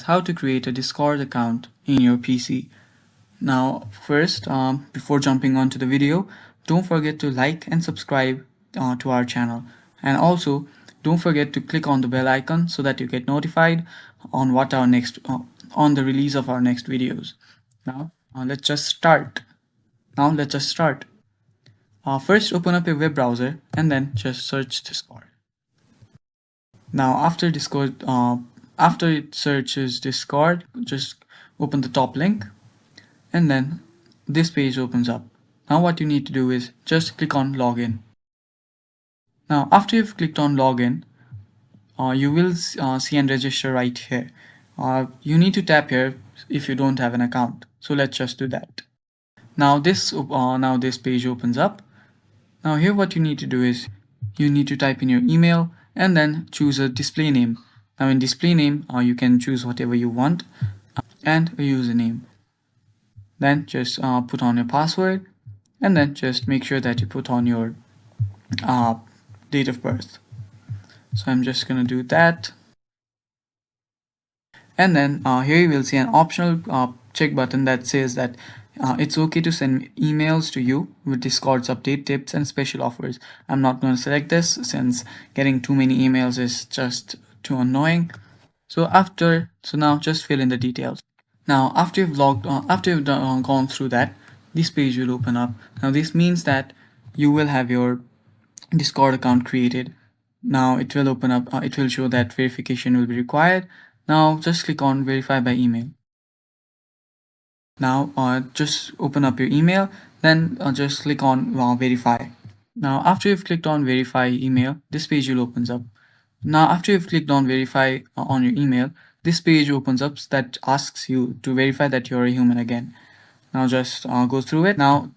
how to create a Discord account in your PC. Now, first, before jumping onto the video, don't forget to like and subscribe to our channel. And also, don't forget to click on the bell icon so that you get notified on on the release of our next videos. Now, let's just start. First, open up a web browser and then just search Discord. Now, after it searches Discord, just open the top link and then this page opens up. Now what you need to do is just click on login. Now after you've clicked on login, you will see and register right here. You need to tap here if you don't have an account. So let's just do that. Now this page opens up. Now here what you need to do is you need to type in your email and then choose a display name. Now in display name, you can choose whatever you want and a username. Then just put on your password and then just make sure that you put on your date of birth. So I'm just gonna do that. And then here you will see an optional check button that says that it's okay to send emails to you with Discord's update tips and special offers. I'm not going to select this since getting too many emails is just too annoying. So now just fill in the details. Now after you've gone through that, this page will open up. Now this means that you will have your Discord account created. Now it will open up, it will show that verification will be required. Now just click on verify by email. Now just open up your email, then just click on verify. Now after you've clicked on verify email, this page will opens up. Now after you've clicked on verify on your email, this page opens up that asks you to verify that you're a human again. Now just go through it. Now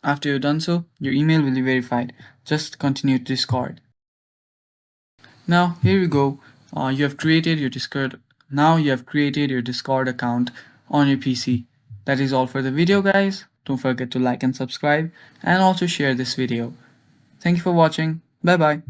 after you've done so, your email will be verified. Just continue to Discord. Now here you go. You have created your Discord. Now you have created your Discord account on your PC. That is all for the video, guys. Don't forget to like and subscribe and also share this video. Thank you for watching. Bye bye.